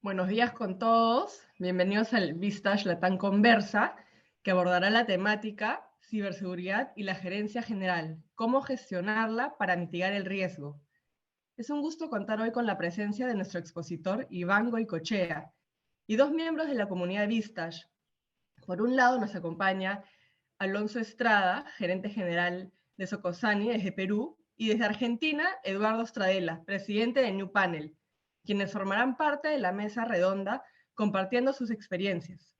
Buenos días con todos. Bienvenidos al Vistage Latam Conversa, que abordará la temática ciberseguridad y la gerencia general, cómo gestionarla para mitigar el riesgo. Es un gusto contar hoy con la presencia de nuestro expositor Iván Goicoechea y dos miembros de la comunidad Vistage. Por un lado nos acompaña Alonso Estrada, gerente general de Socosani desde Perú, y desde Argentina, Eduardo Stradella, presidente de New Panel, quienes formarán parte de la mesa redonda compartiendo sus experiencias.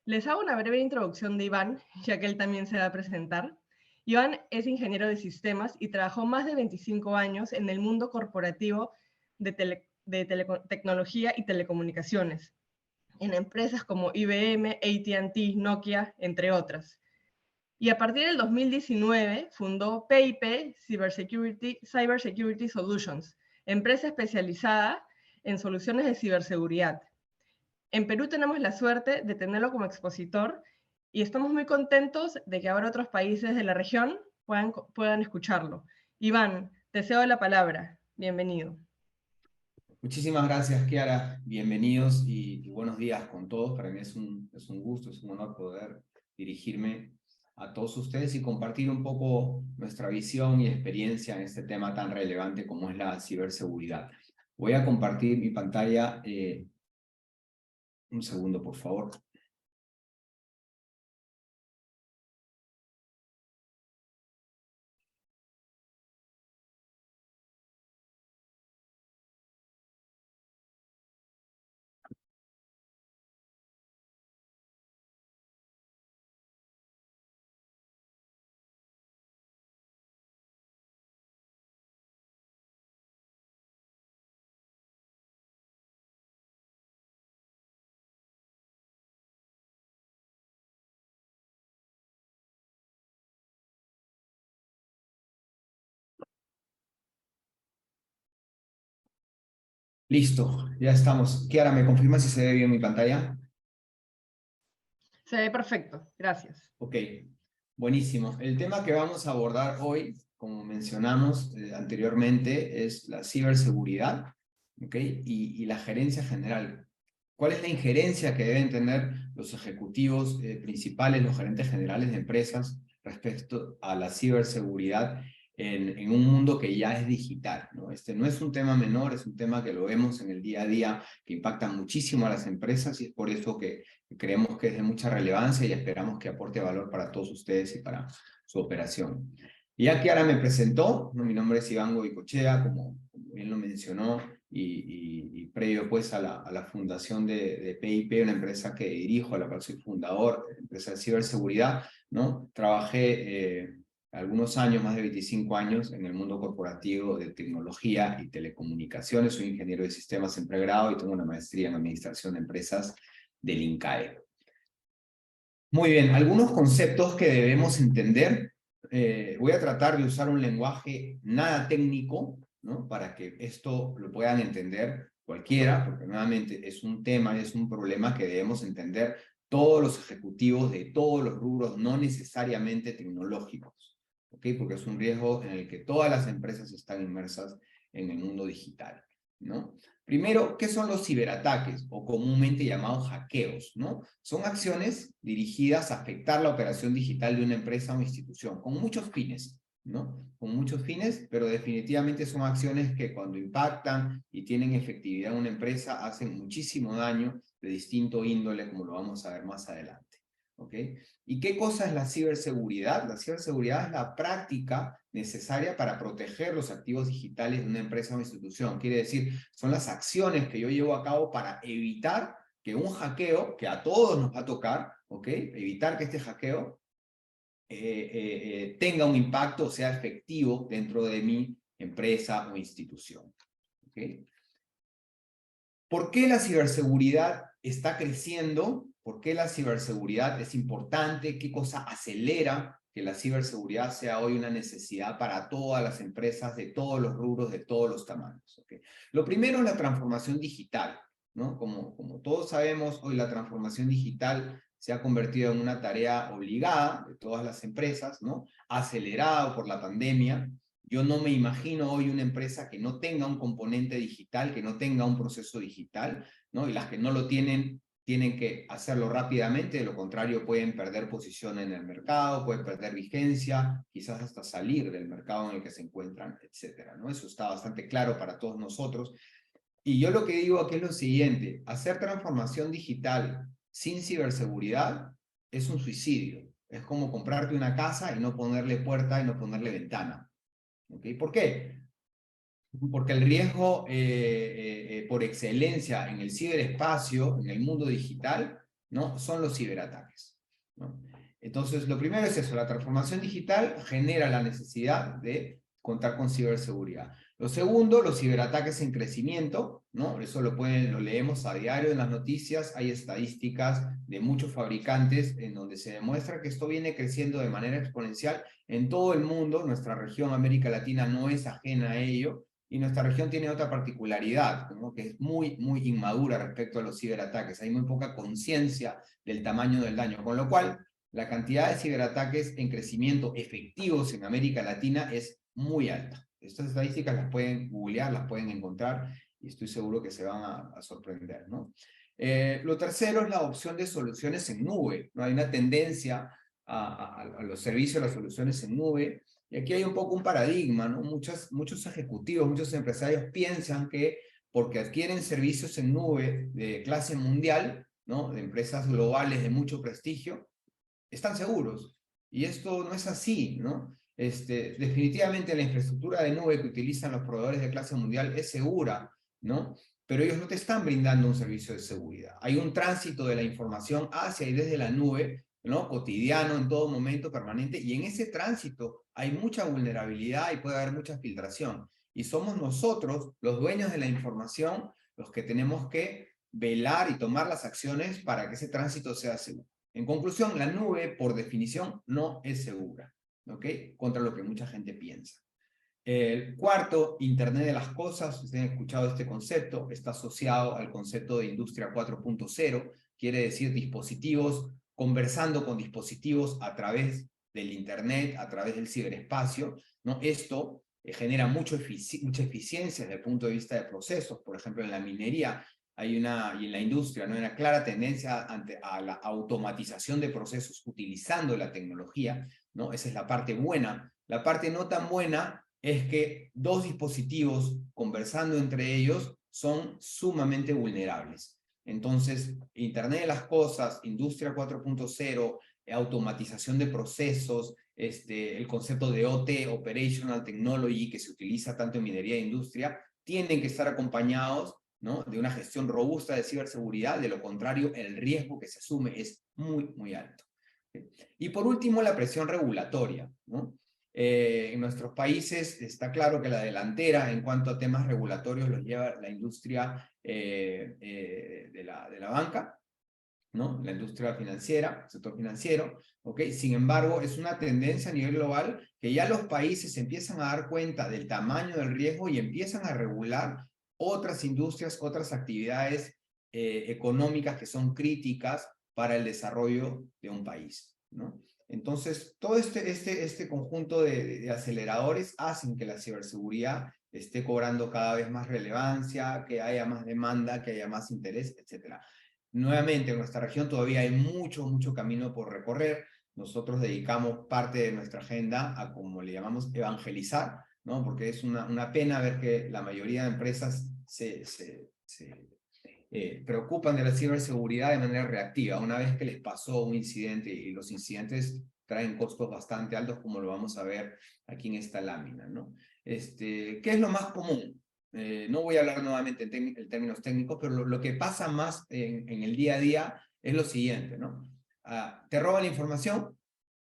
Les hago una breve introducción de Iván, ya que él también se va a presentar. Iván es ingeniero de sistemas y trabajó más de 25 años en el mundo corporativo de tecnología y telecomunicaciones, en empresas como IBM, AT&T, Nokia, entre otras. Y a partir del 2019 fundó PIP Cybersecurity Solutions, empresa especializada en soluciones de ciberseguridad. En Perú tenemos la suerte de tenerlo como expositor y estamos muy contentos de que ahora otros países de la región puedan escucharlo. Iván, te cedo la palabra. Bienvenido. Muchísimas gracias, Kiara. Bienvenidos y buenos días con todos. Para mí es un gusto, es un honor poder dirigirme a todos ustedes y compartir un poco nuestra visión y experiencia en este tema tan relevante como es la ciberseguridad. Voy a compartir mi pantalla. Un segundo, por favor. Listo, ya estamos. Kiara, ¿me confirma si se ve bien mi pantalla? Se ve perfecto. Gracias. Ok, buenísimo. El tema que vamos a abordar hoy, como mencionamos anteriormente, es la ciberseguridad, ¿ok? Y la gerencia general. ¿Cuál es la injerencia que deben tener los ejecutivos principales, los gerentes generales de empresas respecto a la ciberseguridad en un mundo que ya es digital, ¿no? Este no es un tema menor, es un tema que lo vemos en el día a día, que impacta muchísimo a las empresas y es por eso que creemos que es de mucha relevancia y esperamos que aporte valor para todos ustedes y para su operación. Y ya Kiara me presentó, ¿no? Mi nombre es Iván Goicoechea, como bien lo mencionó, y previo pues a la fundación de PIP, una empresa que dirijo, a la cual soy fundador, empresa de ciberseguridad, ¿no? Trabajé algunos años, más de 25 años, en el mundo corporativo de tecnología y telecomunicaciones. Soy ingeniero de sistemas en pregrado y tengo una maestría en administración de empresas del INCAE. Muy bien, algunos conceptos que debemos entender. Voy a tratar de usar un lenguaje nada técnico, ¿no? Para que esto lo puedan entender cualquiera, porque nuevamente es un tema, es un problema que debemos entender todos los ejecutivos de todos los rubros, no necesariamente tecnológicos, ¿ok? Porque es un riesgo en el que todas las empresas están inmersas en el mundo digital, ¿no? Primero, ¿qué son los ciberataques o comúnmente llamados hackeos, ¿no? Son acciones dirigidas a afectar la operación digital de una empresa o institución, con muchos fines, ¿no? Con muchos fines, pero definitivamente son acciones que cuando impactan y tienen efectividad en una empresa hacen muchísimo daño de distinto índole, como lo vamos a ver más adelante. ¿Ok? ¿Y qué cosa es la ciberseguridad? La ciberseguridad es la práctica necesaria para proteger los activos digitales de una empresa o institución. Quiere decir, son las acciones que yo llevo a cabo para evitar que un hackeo, que a todos nos va a tocar, ¿ok? Evitar que este hackeo tenga un impacto, sea efectivo dentro de mi empresa o institución. ¿Ok? ¿Por qué la ciberseguridad está creciendo? ¿Por qué la ciberseguridad es importante? ¿Qué cosa acelera que la ciberseguridad sea hoy una necesidad para todas las empresas de todos los rubros, de todos los tamaños? ¿Okay? Lo primero es la transformación digital, ¿no? Como todos sabemos, hoy la transformación digital se ha convertido en una tarea obligada de todas las empresas, ¿no? Acelerado por la pandemia. Yo no me imagino hoy una empresa que no tenga un componente digital, que no tenga un proceso digital. ¿no? Y las que no lo tienen que hacerlo rápidamente, de lo contrario pueden perder posición en el mercado, pueden perder vigencia, quizás hasta salir del mercado en el que se encuentran, etcétera, ¿no? Eso está bastante claro para todos nosotros. Y yo lo que digo aquí es lo siguiente: hacer transformación digital sin ciberseguridad es un suicidio. Es como comprarte una casa y no ponerle puerta y no ponerle ventana. ¿Okay? ¿Por qué? Porque el riesgo por excelencia en el ciberespacio, en el mundo digital, ¿no? Son los ciberataques, ¿no? Entonces, lo primero es eso: la transformación digital genera la necesidad de contar con ciberseguridad. Lo segundo, los ciberataques en crecimiento, ¿no? Eso lo leemos a diario en las noticias. Hay estadísticas de muchos fabricantes en donde se demuestra que esto viene creciendo de manera exponencial en todo el mundo. Nuestra región, América Latina, no es ajena a ello. Y nuestra región tiene otra particularidad, ¿no? Que es muy, muy inmadura respecto a los ciberataques. Hay muy poca conciencia del tamaño del daño, con lo cual la cantidad de ciberataques en crecimiento efectivos en América Latina es muy alta. Estas estadísticas las pueden googlear, las pueden encontrar, y estoy seguro que se van a sorprender, ¿no? Lo tercero es la adopción de soluciones en nube, ¿no? Hay una tendencia a los servicios, a las soluciones en nube. Y aquí hay un poco un paradigma, ¿no? Muchos ejecutivos, muchos empresarios piensan que porque adquieren servicios en nube de clase mundial, ¿no? De empresas globales de mucho prestigio, están seguros. Y esto no es así, ¿no? Definitivamente la infraestructura de nube que utilizan los proveedores de clase mundial es segura, ¿no? Pero ellos no te están brindando un servicio de seguridad. Hay un tránsito de la información hacia y desde la nube, ¿no? Cotidiano, en todo momento, permanente, y en ese tránsito hay mucha vulnerabilidad y puede haber mucha filtración. Y somos nosotros, los dueños de la información, los que tenemos que velar y tomar las acciones para que ese tránsito sea seguro. En conclusión, la nube, por definición, no es segura, ¿ok? Contra lo que mucha gente piensa. El cuarto, Internet de las cosas. Ustedes han escuchado este concepto, está asociado al concepto de Industria 4.0, quiere decir dispositivos conversando con dispositivos a través del Internet, a través del ciberespacio, ¿no? Esto genera mucha eficiencia desde el punto de vista de procesos. Por ejemplo, en la minería y en la industria, ¿no? Hay una clara tendencia a la automatización de procesos utilizando la tecnología, ¿no? Esa es la parte buena. La parte no tan buena es que dos dispositivos conversando entre ellos son sumamente vulnerables. Entonces, Internet de las cosas, Industria 4.0, automatización de procesos, el concepto de OT, Operational Technology, que se utiliza tanto en minería e industria, tienen que estar acompañados, ¿no? De una gestión robusta de ciberseguridad. De lo contrario, el riesgo que se asume es muy, muy alto. Y por último, la presión regulatoria, ¿no? En nuestros países está claro que la delantera en cuanto a temas regulatorios los lleva la industria de la banca, ¿no? La industria financiera, el sector financiero, ¿ok? Sin embargo, es una tendencia a nivel global que ya los países empiezan a dar cuenta del tamaño del riesgo y empiezan a regular otras industrias, otras actividades económicas que son críticas para el desarrollo de un país, ¿no? Entonces, todo este conjunto de aceleradores hacen que la ciberseguridad esté cobrando cada vez más relevancia, que haya más demanda, que haya más interés, etcétera. Nuevamente, en nuestra región todavía hay mucho, mucho camino por recorrer. Nosotros dedicamos parte de nuestra agenda a, como le llamamos, evangelizar, ¿no? Porque es una pena ver que la mayoría de empresas se preocupan de la ciberseguridad de manera reactiva, una vez que les pasó un incidente, y los incidentes traen costos bastante altos, como lo vamos a ver aquí en esta lámina, ¿no? ¿Qué es lo más común? No voy a hablar nuevamente en términos técnicos, pero lo que pasa más en el día a día es lo siguiente, ¿no? Te roban la información,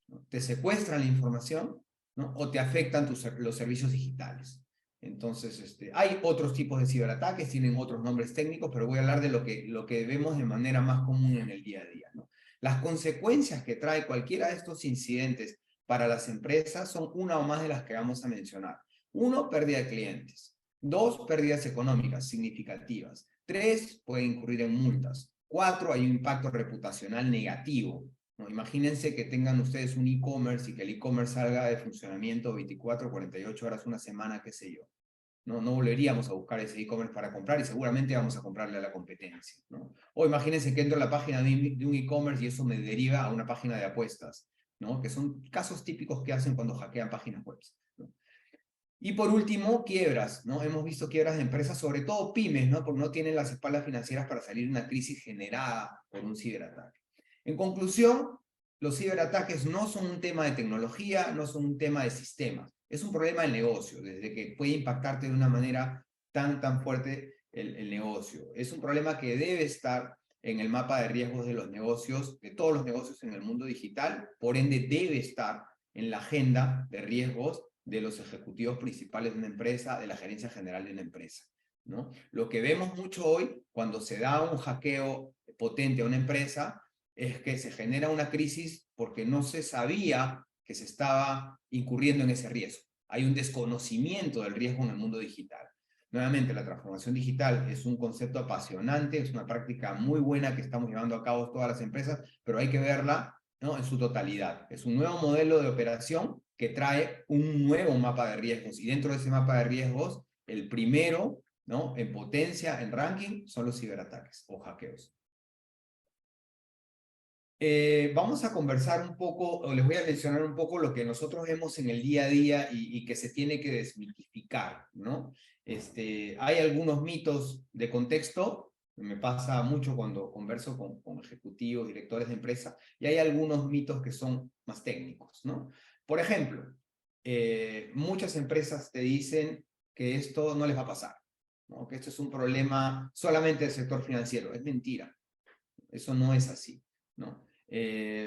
¿no? Te secuestran la información, ¿no? O te afectan los servicios digitales. Entonces, hay otros tipos de ciberataques, tienen otros nombres técnicos, pero voy a hablar de lo que vemos de manera más común en el día a día, ¿no? Las consecuencias que trae cualquiera de estos incidentes para las empresas son una o más de las que vamos a mencionar. Uno, pérdida de clientes. Dos, pérdidas económicas significativas. Tres, puede incurrir en multas. Cuatro, hay un impacto reputacional negativo, ¿no? Imagínense que tengan ustedes un e-commerce y que el e-commerce salga de funcionamiento 24, 48 horas, una semana, qué sé yo. No volveríamos a buscar ese e-commerce para comprar y seguramente vamos a comprarle a la competencia, ¿no? O imagínense que entro a la página de un e-commerce y eso me deriva a una página de apuestas, ¿no? Que son casos típicos que hacen cuando hackean páginas web, ¿no? Y por último, quiebras, ¿no? Hemos visto quiebras de empresas, sobre todo pymes, ¿no? Porque no tienen las espaldas financieras para salir de una crisis generada por un ciberataque. En conclusión, los ciberataques no son un tema de tecnología, no son un tema de sistemas. Es un problema del negocio, desde que puede impactarte de una manera tan fuerte el negocio. Es un problema que debe estar en el mapa de riesgos de los negocios, de todos los negocios en el mundo digital, por ende debe estar en la agenda de riesgos de los ejecutivos principales de una empresa, de la gerencia general de una empresa, ¿no? Lo que vemos mucho hoy, cuando se da un hackeo potente a una empresa, es que se genera una crisis porque no se sabía que se estaba incurriendo en ese riesgo. Hay un desconocimiento del riesgo en el mundo digital. Nuevamente, la transformación digital es un concepto apasionante, es una práctica muy buena que estamos llevando a cabo todas las empresas, pero hay que verla, ¿no?, en su totalidad. Es un nuevo modelo de operación que trae un nuevo mapa de riesgos, y dentro de ese mapa de riesgos, el primero, ¿no?, en potencia, en ranking, son los ciberataques o hackeos. Vamos a conversar un poco, o les voy a mencionar un poco lo que nosotros vemos en el día a día y que se tiene que desmitificar, ¿no? Hay algunos mitos de contexto, me pasa mucho cuando converso con ejecutivos, directores de empresa, y hay algunos mitos que son más técnicos, ¿no? Por ejemplo, muchas empresas te dicen que esto no les va a pasar, ¿no?, que esto es un problema solamente del sector financiero. Es mentira, eso no es así, ¿no?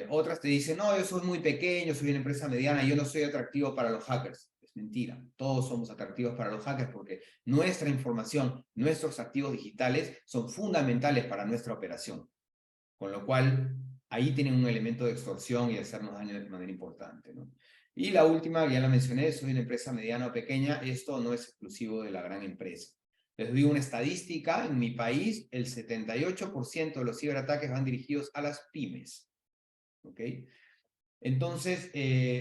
Otras te dicen, no, yo soy muy pequeño, soy una empresa mediana, yo no soy atractivo para los hackers. Es mentira, todos somos atractivos para los hackers porque nuestra información, nuestros activos digitales son fundamentales para nuestra operación. Con lo cual, ahí tienen un elemento de extorsión y de hacernos daño de manera importante, ¿no? Y la última, ya la mencioné, soy una empresa mediana o pequeña, esto no es exclusivo de la gran empresa. Les doy una estadística, en mi país el 78% de los ciberataques van dirigidos a las pymes. ¿Ok? Entonces,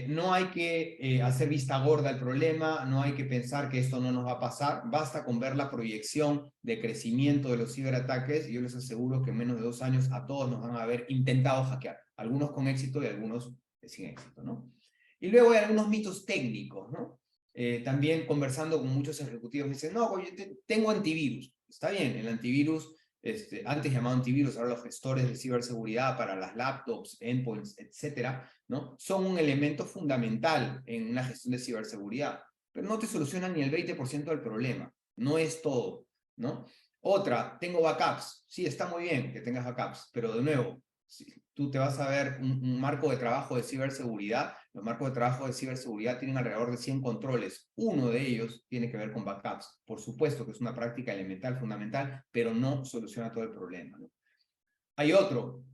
no hay que hacer vista gorda al problema, no hay que pensar que esto no nos va a pasar, basta con ver la proyección de crecimiento de los ciberataques y yo les aseguro que en menos de 2 años a todos nos van a haber intentado hackear, algunos con éxito y algunos sin éxito, ¿no? Y luego hay algunos mitos técnicos, ¿no? También conversando con muchos ejecutivos me dicen, no, yo tengo antivirus. Está bien, el antivirus, antes llamado antivirus, ahora los gestores de ciberseguridad para las laptops, endpoints, etcétera, ¿no?, son un elemento fundamental en una gestión de ciberseguridad, pero no te solucionan ni el 20% del problema, no es todo, ¿no? Otra, tengo backups. Sí, está muy bien que tengas backups, pero de nuevo, si tú te vas a ver un marco de trabajo de ciberseguridad, los marcos de trabajo de ciberseguridad tienen alrededor de 100 controles. Uno de ellos tiene que ver con backups. Por supuesto que es una práctica elemental, fundamental, pero no soluciona todo el problema, ¿no? Hay otro,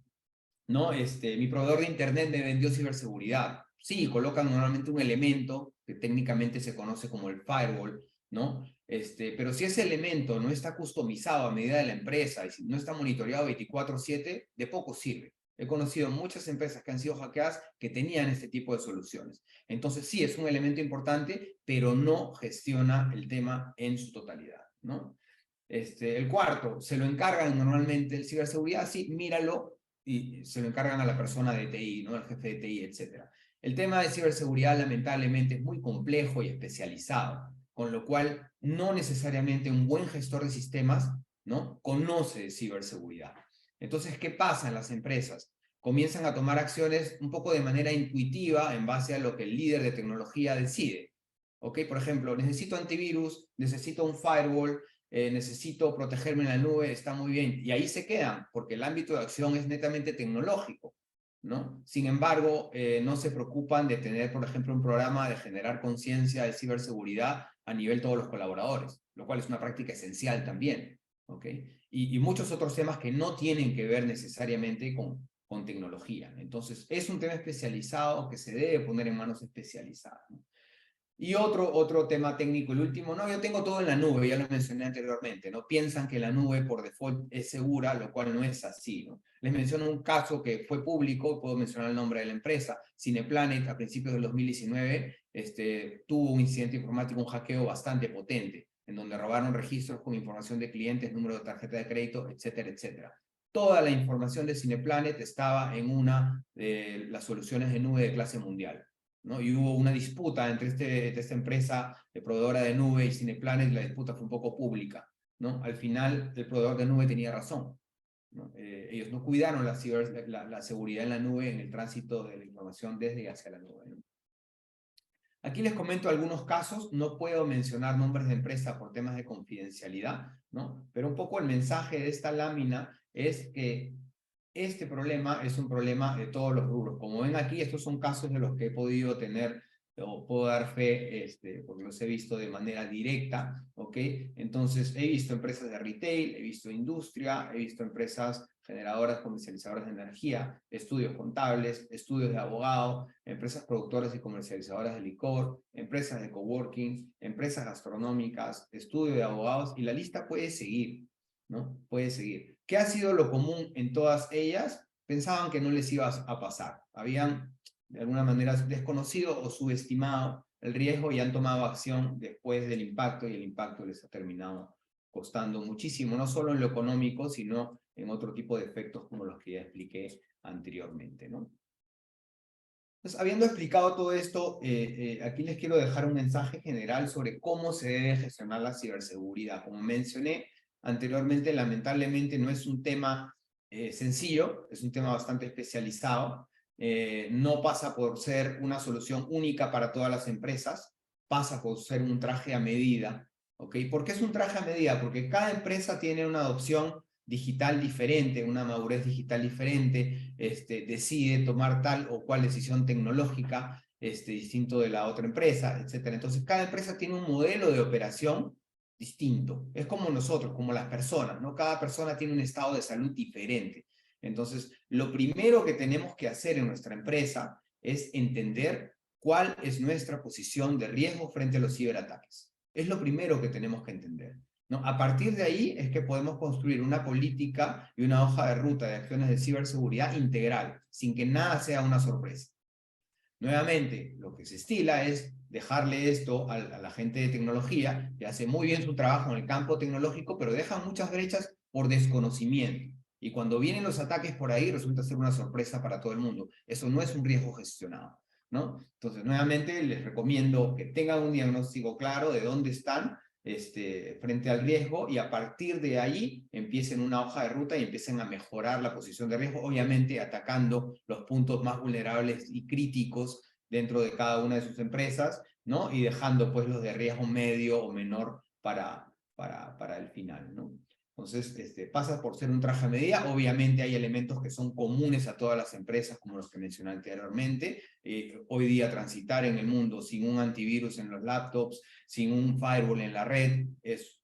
¿no? Mi proveedor de internet me vendió ciberseguridad. Sí, colocan normalmente un elemento que técnicamente se conoce como el firewall, ¿no? Pero si ese elemento no está customizado a medida de la empresa y si no está monitoreado 24/7, de poco sirve. He conocido muchas empresas que han sido hackeadas que tenían este tipo de soluciones. Entonces sí, es un elemento importante, pero no gestiona el tema en su totalidad, ¿no? El cuarto, se lo encargan normalmente el ciberseguridad, sí, míralo, y se lo encargan a la persona de TI, ¿no?, el jefe de TI, etc. El tema de ciberseguridad lamentablemente es muy complejo y especializado, con lo cual no necesariamente un buen gestor de sistemas, ¿no?, conoce de ciberseguridad. Entonces, ¿qué pasa en las empresas? Comienzan a tomar acciones un poco de manera intuitiva en base a lo que el líder de tecnología decide. ¿Ok? Por ejemplo, necesito antivirus, necesito un firewall, necesito protegerme en la nube, está muy bien. Y ahí se quedan, porque el ámbito de acción es netamente tecnológico, ¿no? Sin embargo, no se preocupan de tener, por ejemplo, un programa de generar conciencia de ciberseguridad a nivel de todos los colaboradores, lo cual es una práctica esencial también, ¿ok? Y muchos otros temas que no tienen que ver necesariamente con tecnología. Entonces, es un tema especializado que se debe poner en manos especializadas, ¿no? Y otro tema técnico, el último, no, yo tengo todo en la nube, ya lo mencioné anteriormente, ¿no? Piensan que la nube por default es segura, lo cual no es así, ¿no? Les menciono un caso que fue público, puedo mencionar el nombre de la empresa, Cineplanet, a principios del 2019, tuvo un incidente informático, un hackeo bastante potente. en donde robaron registros con información de clientes, número de tarjeta de crédito, etcétera, etcétera. Toda la información de Cineplanet estaba en una de las soluciones de nube de clase mundial, ¿no? Y hubo una disputa entre esta empresa proveedora de nube y Cineplanet, la disputa fue un poco pública, ¿no? Al final, el proveedor de nube tenía razón, ¿no? Ellos no cuidaron la seguridad en la nube en el tránsito de la información desde y hacia la nube, ¿no? Aquí les comento algunos casos, no puedo mencionar nombres de empresa por temas de confidencialidad, ¿no? Pero un poco el mensaje de esta lámina es que este problema es un problema de todos los rubros. Como ven aquí, estos son casos de los que he podido tener o puedo dar fe, porque los he visto de manera directa, ¿ok? Entonces, he visto empresas de retail, he visto industria, he visto empresas generadoras, comercializadoras de energía, estudios contables, estudios de abogado, empresas productoras y comercializadoras de licor, empresas de coworking, empresas gastronómicas, estudios de abogados, y la lista puede seguir, ¿no? Puede seguir. ¿Qué ha sido lo común en todas ellas? Pensaban que no les iba a pasar. Habían, de alguna manera, desconocido o subestimado el riesgo y han tomado acción después del impacto, y el impacto les ha terminado costando muchísimo, no solo en lo económico, sino en otro tipo de efectos como los que ya expliqué anteriormente, ¿no? Entonces, habiendo explicado todo esto, aquí les quiero dejar un mensaje general sobre cómo se debe gestionar la ciberseguridad. Como mencioné anteriormente, lamentablemente no es un tema sencillo, es un tema bastante especializado. No pasa por ser una solución única para todas las empresas, pasa por ser un traje a medida, ¿ok? ¿Por qué es un traje a medida? Porque cada empresa tiene una adopción digital diferente, una madurez digital diferente, decide tomar tal o cual decisión tecnológica, distinto de la otra empresa, etc. Entonces, cada empresa tiene un modelo de operación distinto. Es como nosotros, como las personas, ¿no? Cada persona tiene un estado de salud diferente. Entonces, lo primero que tenemos que hacer en nuestra empresa es entender cuál es nuestra posición de riesgo frente a los ciberataques. Es lo primero que tenemos que entender, ¿no? A partir de ahí es que podemos construir una política y una hoja de ruta de acciones de ciberseguridad integral, sin que nada sea una sorpresa. Nuevamente, lo que se estila es dejarle esto a la gente de tecnología, que hace muy bien su trabajo en el campo tecnológico, pero deja muchas brechas por desconocimiento. Y cuando vienen los ataques por ahí, resulta ser una sorpresa para todo el mundo. Eso no es un riesgo gestionado, ¿no? Entonces, nuevamente, les recomiendo que tengan un diagnóstico claro de dónde están frente al riesgo, y a partir de ahí empiecen una hoja de ruta y empiecen a mejorar la posición de riesgo, obviamente atacando los puntos más vulnerables y críticos dentro de cada una de sus empresas, ¿no? Y dejando pues los de riesgo medio o menor para el final, ¿no? Entonces, pasa por ser un traje a medida. Obviamente hay elementos que son comunes a todas las empresas, como los que mencioné anteriormente. Hoy día transitar en el mundo sin un antivirus en los laptops, sin un firewall en la red, es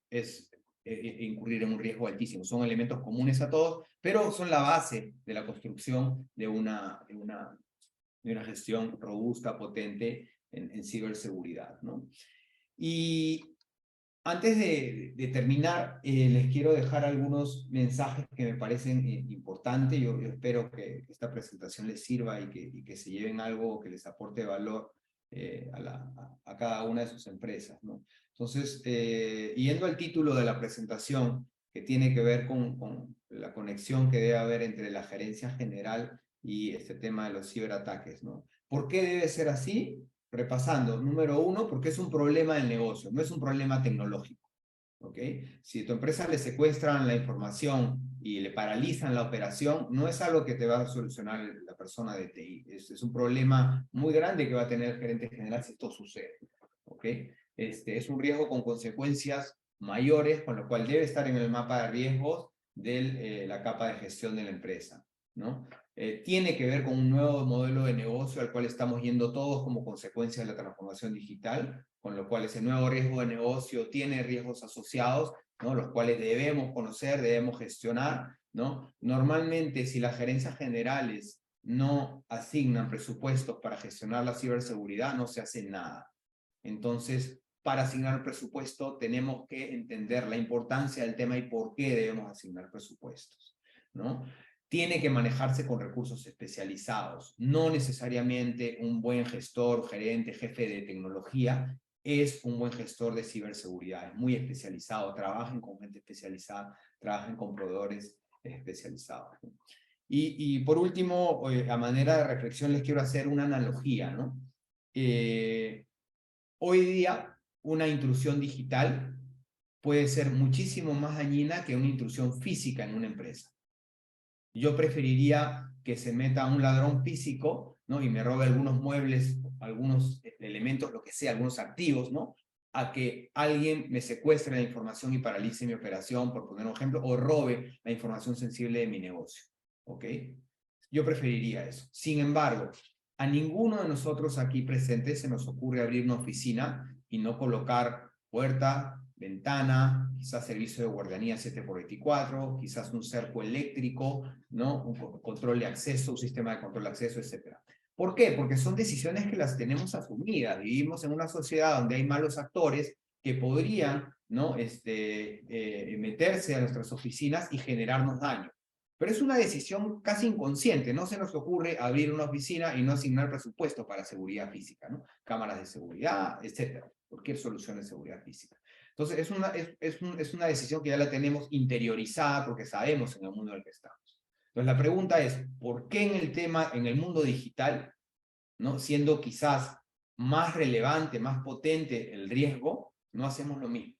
incurrir en un riesgo altísimo. Son elementos comunes a todos, pero son la base de la construcción de una gestión robusta, potente en ciberseguridad, ¿no? Y antes de terminar, les quiero dejar algunos mensajes que me parecen importantes. Yo espero que esta presentación les sirva y que se lleven algo que les aporte valor a cada una de sus empresas, ¿no? Entonces, yendo al título de la presentación, que tiene que ver con la conexión que debe haber entre la gerencia general y este tema de los ciberataques, ¿no? ¿Por qué debe ser así? Repasando, número uno, porque es un problema del negocio, no es un problema tecnológico, ¿ok? Si a tu empresa le secuestran la información y le paralizan la operación, no es algo que te va a solucionar la persona de TI, es un problema muy grande que va a tener el gerente general si esto sucede, ¿ok? Es un riesgo con consecuencias mayores, con lo cual debe estar en el mapa de riesgos de la capa de gestión de la empresa, ¿no? Tiene que ver con un nuevo modelo de negocio al cual estamos yendo todos como consecuencia de la transformación digital, con lo cual ese nuevo riesgo de negocio tiene riesgos asociados, ¿no? Los cuales debemos conocer, debemos gestionar, ¿no? Normalmente, si las gerencias generales no asignan presupuestos para gestionar la ciberseguridad, no se hace nada. Entonces, para asignar presupuesto, tenemos que entender la importancia del tema y por qué debemos asignar presupuestos, ¿no? Tiene que manejarse con recursos especializados. No necesariamente un buen gestor, gerente, jefe de tecnología es un buen gestor de ciberseguridad, es muy especializado, trabajan con gente especializada, trabajan con proveedores especializados, ¿no? Y por último, a manera de reflexión, les quiero hacer una analogía, ¿no? Hoy día, una intrusión digital puede ser muchísimo más dañina que una intrusión física en una empresa. Yo preferiría que se meta un ladrón físico, ¿no? Y me robe algunos muebles, algunos elementos, lo que sea, algunos activos, ¿no? A que alguien me secuestre la información y paralice mi operación, por poner un ejemplo, o robe la información sensible de mi negocio, ¿ok? Yo preferiría eso. Sin embargo, a ninguno de nosotros aquí presentes se nos ocurre abrir una oficina y no colocar puerta, ventana, quizás servicio de guardianía 7x24, quizás un cerco eléctrico, ¿no? Un control de acceso, un sistema de control de acceso, etc. ¿Por qué? Porque son decisiones que las tenemos asumidas. Vivimos en una sociedad donde hay malos actores que podrían, ¿no? Meterse a nuestras oficinas y generarnos daño. Pero es una decisión casi inconsciente. No se nos ocurre abrir una oficina y no asignar presupuesto para seguridad física, ¿no? Cámaras de seguridad, etc. Cualquier solución de seguridad física. Entonces, es una decisión que ya la tenemos interiorizada porque sabemos en el mundo en el que estamos. Entonces, la pregunta es, ¿por qué en el mundo digital, ¿no? Siendo quizás más relevante, más potente el riesgo, no hacemos lo mismo?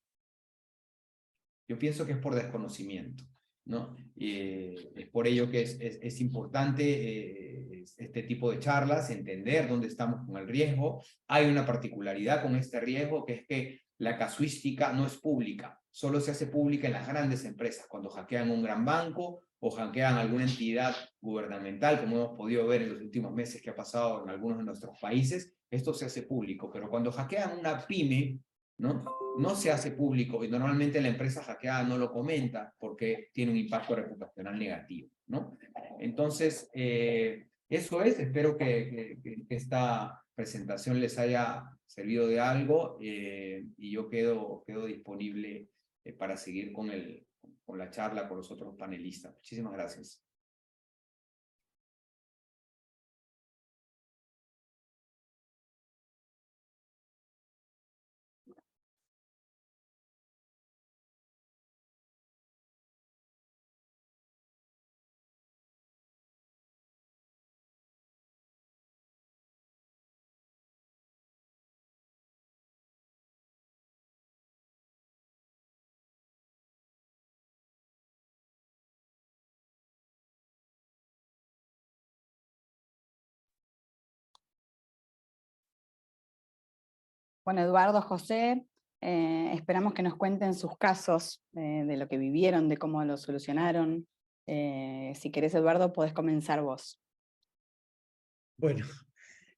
Yo pienso que es por desconocimiento, ¿no? Es por ello que es importante este tipo de charlas, entender dónde estamos con el riesgo. Hay una particularidad con este riesgo, que es que la casuística no es pública, solo se hace pública en las grandes empresas, cuando hackean un gran banco o hackean alguna entidad gubernamental, como hemos podido ver en los últimos meses que ha pasado en algunos de nuestros países, esto se hace público, pero cuando hackean una pyme, ¿no? No se hace público y normalmente la empresa hackeada no lo comenta porque tiene un impacto reputacional negativo, ¿no? Entonces, eso es, espero que esta presentación les haya servido de algo y yo quedo disponible para seguir con la charla con los otros panelistas. Muchísimas gracias. Bueno, Eduardo, José, esperamos que nos cuenten sus casos de lo que vivieron, de cómo lo solucionaron. Si querés, Eduardo, podés comenzar vos. Bueno,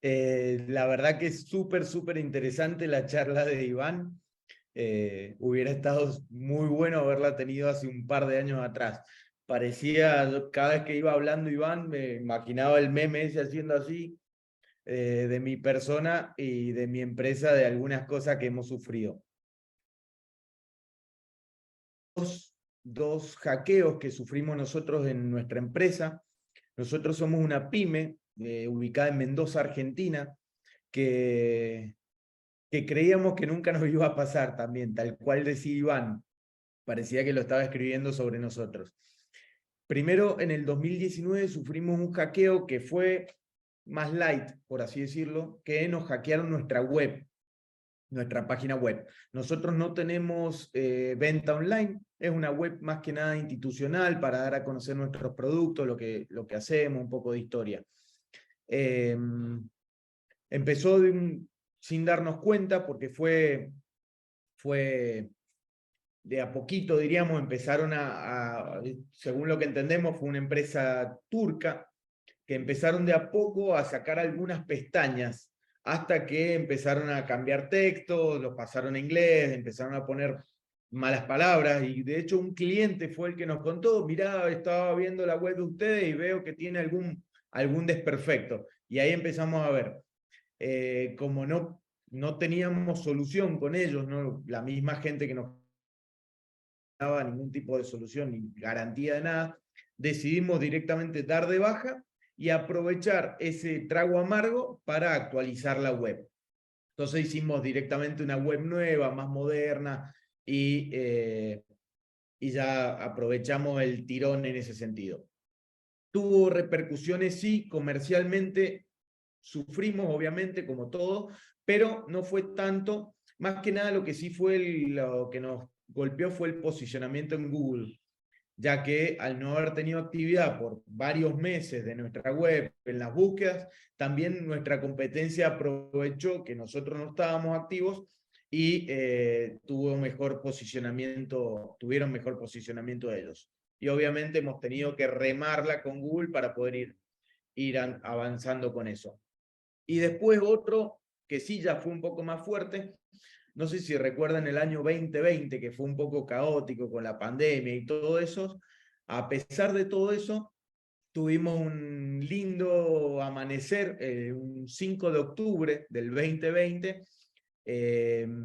la verdad que es súper interesante la charla de Iván. Hubiera estado muy bueno haberla tenido hace un par de años atrás. Parecía, cada vez que iba hablando Iván, me imaginaba el meme ese haciendo así, de mi persona y de mi empresa, de algunas cosas que hemos sufrido. Dos hackeos que sufrimos nosotros en nuestra empresa. Nosotros somos una pyme ubicada en Mendoza, Argentina, que creíamos que nunca nos iba a pasar también, tal cual decía Iván. Parecía que lo estaba escribiendo sobre nosotros. Primero, en el 2019 sufrimos un hackeo que fue más light, por así decirlo, que nos hackearon nuestra web, nuestra página web. Nosotros no tenemos venta online, es una web más que nada institucional para dar a conocer nuestros productos, lo que hacemos, un poco de historia. Empezó sin darnos cuenta porque fue de a poquito, diríamos, empezaron según lo que entendemos, fue una empresa turca, que empezaron de a poco a sacar algunas pestañas, hasta que empezaron a cambiar texto, los pasaron a inglés, empezaron a poner malas palabras, y de hecho un cliente fue el que nos contó, mirá, estaba viendo la web de ustedes y veo que tiene algún desperfecto, y ahí empezamos a ver. Como no teníamos solución con ellos, ¿no? La misma gente que nos daba ningún tipo de solución ni garantía de nada, decidimos directamente dar de baja y aprovechar ese trago amargo para actualizar la web. Entonces hicimos directamente una web nueva, más moderna, y ya aprovechamos el tirón en ese sentido. Tuvo repercusiones, sí, comercialmente sufrimos, obviamente, como todo, pero no fue tanto. Más que nada lo que sí fue lo que nos golpeó fue el posicionamiento en Google, ya que al no haber tenido actividad por varios meses de nuestra web en las búsquedas, también nuestra competencia aprovechó que nosotros no estábamos activos y tuvieron mejor posicionamiento ellos. Y obviamente hemos tenido que remarla con Google para poder ir avanzando con eso. Y después otro que sí ya fue un poco más fuerte, no sé si recuerdan el año 2020, que fue un poco caótico con la pandemia y todo eso. A pesar de todo eso, tuvimos un lindo amanecer, un 5 de octubre del 2020.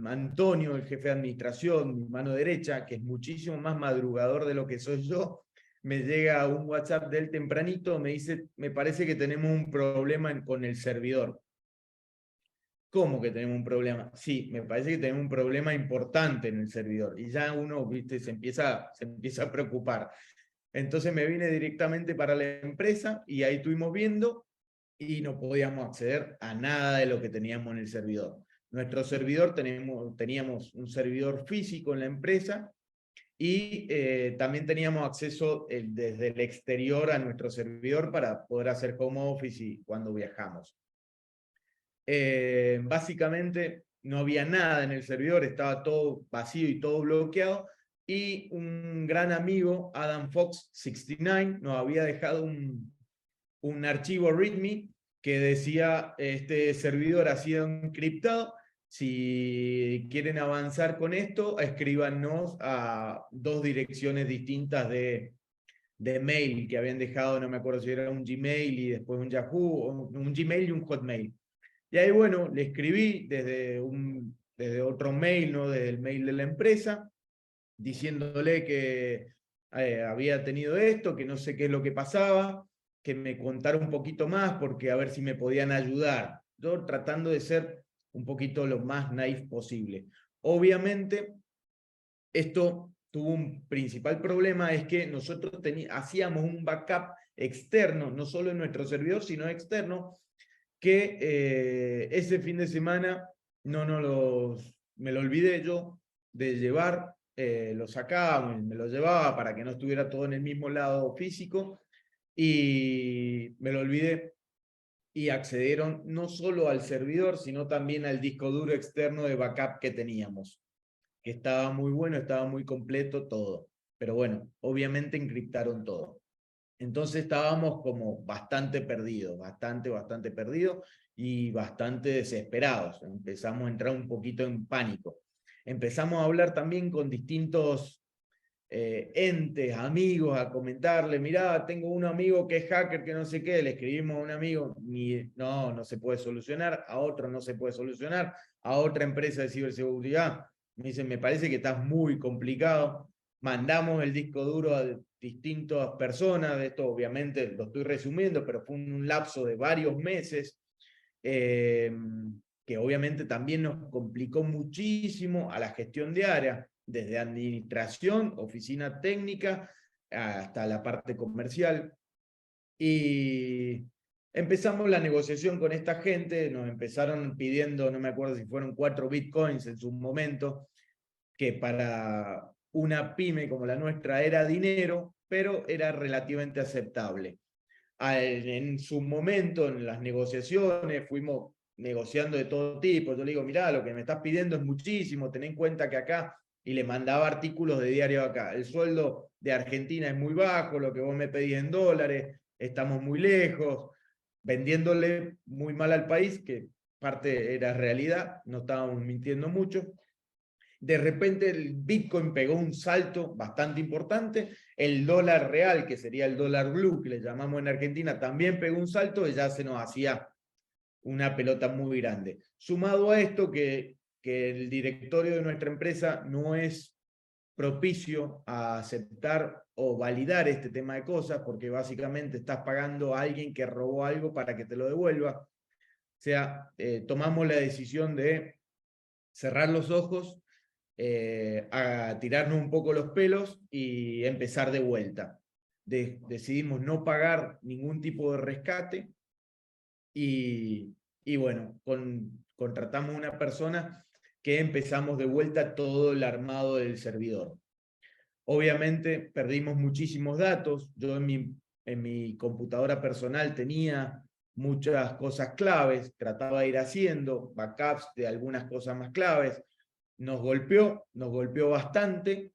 Antonio, el jefe de administración, mi mano derecha, que es muchísimo más madrugador de lo que soy yo, me llega un WhatsApp de él tempranito, me dice, me parece que tenemos un problema con el servidor. ¿Cómo que tenemos un problema? Sí, me parece que tenemos un problema importante en el servidor. Y ya uno, viste, se empieza a preocupar. Entonces me vine directamente para la empresa y ahí estuvimos viendo y no podíamos acceder a nada de lo que teníamos en el servidor. Nuestro servidor, teníamos un servidor físico en la empresa y también teníamos acceso desde el exterior a nuestro servidor para poder hacer home office y cuando viajamos. Básicamente no había nada en el servidor, estaba todo vacío y todo bloqueado, y un gran amigo, Adam Fox 69, nos había dejado un archivo README que decía, este servidor ha sido encriptado, si quieren avanzar con esto, escríbanos a 2 direcciones distintas de mail que habían dejado, no me acuerdo si era un Gmail y después un Yahoo, o un Gmail y un Hotmail. Y ahí, bueno, le escribí desde otro mail, ¿no? Desde el mail de la empresa, diciéndole que había tenido esto, que no sé qué es lo que pasaba, que me contara un poquito más, porque a ver si me podían ayudar. Yo tratando de ser un poquito lo más naif posible. Obviamente, esto tuvo un principal problema, es que nosotros hacíamos un backup externo, no solo en nuestro servidor, sino externo, que ese fin de semana me lo olvidé yo de llevar, lo sacaba, me lo llevaba para que no estuviera todo en el mismo lado físico, y me lo olvidé, y accedieron no solo al servidor, sino también al disco duro externo de backup que teníamos, que estaba muy bueno, estaba muy completo todo, pero bueno, obviamente encriptaron todo. Entonces estábamos como bastante perdidos y bastante desesperados. Empezamos a entrar un poquito en pánico. Empezamos a hablar también con distintos entes, amigos, a comentarle, mirá, tengo un amigo que es hacker, que no sé qué, le escribimos a un amigo, no se puede solucionar, a otro no se puede solucionar, a otra empresa de ciberseguridad, me dicen, me parece que está muy complicado. Mandamos el disco duro a distintas personas, esto obviamente lo estoy resumiendo, pero fue un lapso de varios meses, que obviamente también nos complicó muchísimo a la gestión de área, desde administración, oficina técnica, hasta la parte comercial. Y empezamos la negociación con esta gente, nos empezaron pidiendo, no me acuerdo si fueron 4 bitcoins en su momento, que para una pyme como la nuestra era dinero, pero era relativamente aceptable. En su momento, en las negociaciones, fuimos negociando de todo tipo. Yo le digo, mirá, lo que me estás pidiendo es muchísimo, ten en cuenta que acá, y le mandaba artículos de diario acá, el sueldo de Argentina es muy bajo, lo que vos me pedís en dólares, estamos muy lejos, vendiéndole muy mal al país, que parte era realidad, no estábamos mintiendo mucho. De repente el Bitcoin pegó un salto bastante importante, el dólar real, que sería el dólar blue, que le llamamos en Argentina, también pegó un salto y ya se nos hacía una pelota muy grande. Sumado a esto que el directorio de nuestra empresa no es propicio a aceptar o validar este tema de cosas, porque básicamente estás pagando a alguien que robó algo para que te lo devuelva. sea, tomamos la decisión de cerrar los ojos, a tirarnos un poco los pelos y empezar de vuelta. Decidimos no pagar ningún tipo de rescate y bueno, contratamos una persona que empezamos de vuelta todo el armado del servidor. Obviamente perdimos muchísimos datos. Yo en mi computadora personal tenía muchas cosas claves, trataba de ir haciendo backups de algunas cosas más claves. Nos golpeó bastante,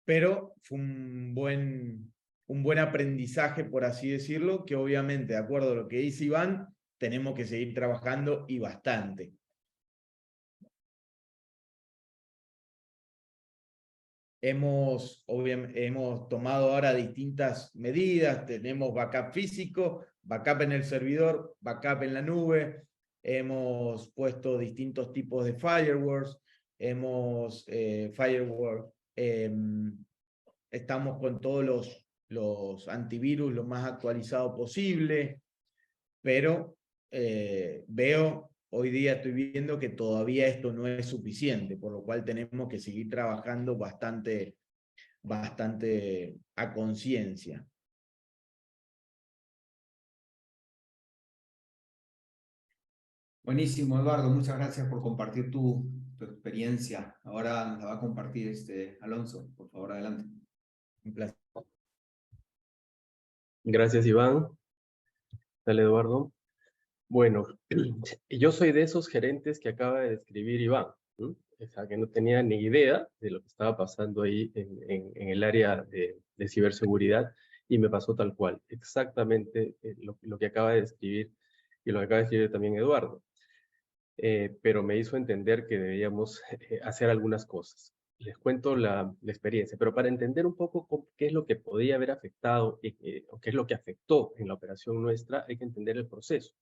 pero fue un buen aprendizaje, por así decirlo, que obviamente, de acuerdo a lo que dice Iván, tenemos que seguir trabajando y bastante. Hemos tomado ahora distintas medidas, tenemos backup físico, backup en el servidor, backup en la nube, hemos puesto distintos tipos de firewalls, estamos con todos los antivirus lo más actualizado posible, pero hoy día estoy viendo que todavía esto no es suficiente, por lo cual tenemos que seguir trabajando bastante a conciencia. Buenísimo, Eduardo. Muchas gracias por compartir tu experiencia. Ahora nos la va a compartir Alonso. Por favor, adelante. Un placer. Gracias, Iván. Dale, Eduardo. Bueno, yo soy de esos gerentes que acaba de describir Iván, ¿no? O sea, que no tenía ni idea de lo que estaba pasando ahí en el área de ciberseguridad, y me pasó tal cual, exactamente lo que acaba de describir y lo que acaba de describir también Eduardo. Pero me hizo entender que debíamos hacer algunas cosas. Les cuento la experiencia, pero para entender un poco qué es lo que podía haber afectado o qué es lo que afectó en la operación nuestra, hay que entender el proceso.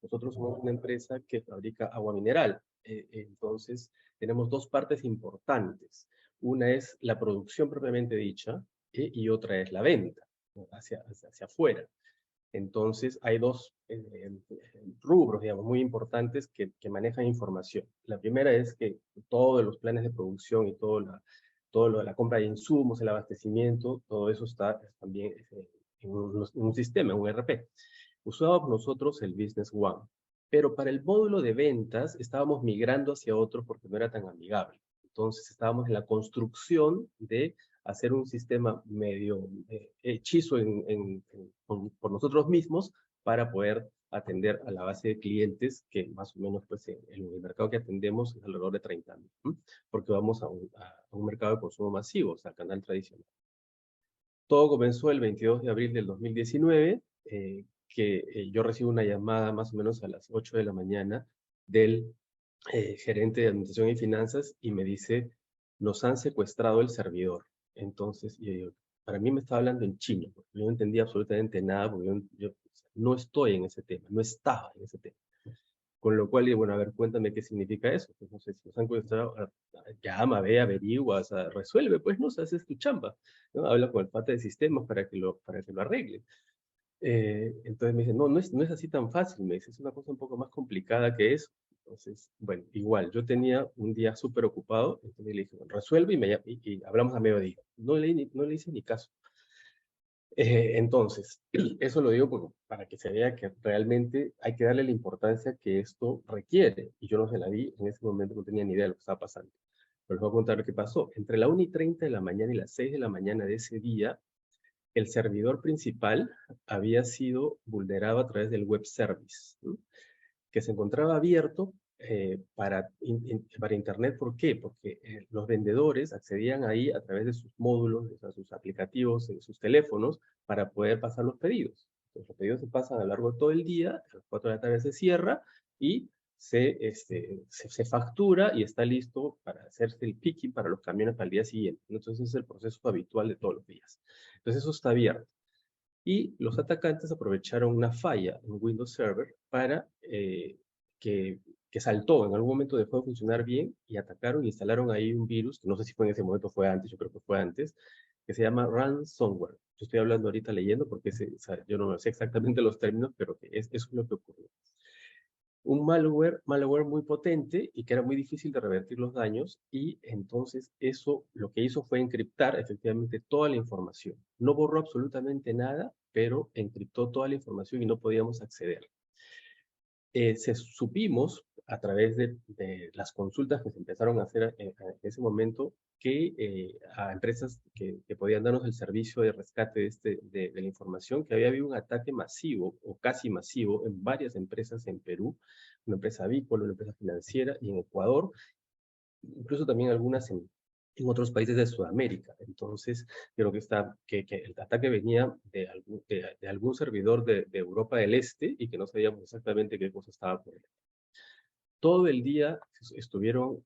Nosotros somos una empresa que fabrica agua mineral, entonces tenemos dos partes importantes. Una es la producción propiamente dicha y otra es la venta, ¿no? hacia afuera. Entonces, hay dos rubros, digamos, muy importantes que manejan información. La primera es que todos los planes de producción y todo lo de la compra de insumos, el abastecimiento, todo eso está también en un sistema, en un ERP. Usábamos nosotros el Business One, pero para el módulo de ventas estábamos migrando hacia otro porque no era tan amigable. Entonces, estábamos en la construcción de hacer un sistema medio hechizo por nosotros mismos para poder atender a la base de clientes que más o menos pues, en el mercado que atendemos es alrededor de 30,000, ¿no? Porque vamos a un mercado de consumo masivo, o sea, canal tradicional. Todo comenzó el 22 de abril del 2019, yo recibo una llamada más o menos a las 8 de la mañana del gerente de administración y finanzas y me dice, nos han secuestrado el servidor. Entonces, para mí me estaba hablando en chino, porque yo no entendía absolutamente nada, porque yo no estoy en ese tema, no estaba en ese tema. Con lo cual, bueno, a ver, cuéntame qué significa eso. Pues no sé, si nos han secuestrado, llama, ve, averigua, o sea, resuelve, pues, ¿no? O sea, haces tu chamba, ¿no? Habla con el pata de sistemas para que lo arregle. Entonces me dice, no es así tan fácil, me dice, es una cosa un poco más complicada que eso. Entonces, bueno, igual, yo tenía un día súper ocupado, entonces le dije, bueno, resuelve y hablamos a mediodía. No le hice ni caso. Entonces, eso lo digo para que se vea que realmente hay que darle la importancia que esto requiere. Y yo no se la di, en ese momento no tenía ni idea de lo que estaba pasando. Pero les voy a contar lo que pasó. Entre la 1:30 de la mañana y las 6 de la mañana de ese día, el servidor principal había sido vulnerado a través del web service, ¿no? Que se encontraba abierto para Internet. ¿Por qué? Porque los vendedores accedían ahí a través de sus módulos, de sus aplicativos, de sus teléfonos, para poder pasar los pedidos. Entonces, los pedidos se pasan a lo largo de todo el día, a las 4 de la tarde se cierra y se factura y está listo para hacerse el picking para los camiones para el día siguiente. Entonces, es el proceso habitual de todos los días. Entonces, eso está abierto. Y los atacantes aprovecharon una falla en Windows Server para que saltó, en algún momento dejó de funcionar bien y atacaron e instalaron ahí un virus, que no sé si fue en ese momento o fue antes, yo creo que fue antes, que se llama ransomware. Yo estoy hablando ahorita leyendo porque o sea, yo no sé exactamente los términos, pero que eso es lo que ocurrió. Un malware muy potente y que era muy difícil de revertir los daños, y entonces eso lo que hizo fue encriptar efectivamente toda la información. No borró absolutamente nada, pero encriptó toda la información y no podíamos acceder. Supimos a través de las consultas que se empezaron a hacer en ese momento que a empresas que podían darnos el servicio de rescate de la información, que había habido un ataque masivo o casi masivo en varias empresas en Perú, una empresa avícola, una empresa financiera, y en Ecuador, incluso también algunas en otros países de Sudamérica. Entonces, creo que el ataque venía de algún servidor de Europa del Este y que no sabíamos exactamente qué cosa estaba por él. Todo el día estuvieron,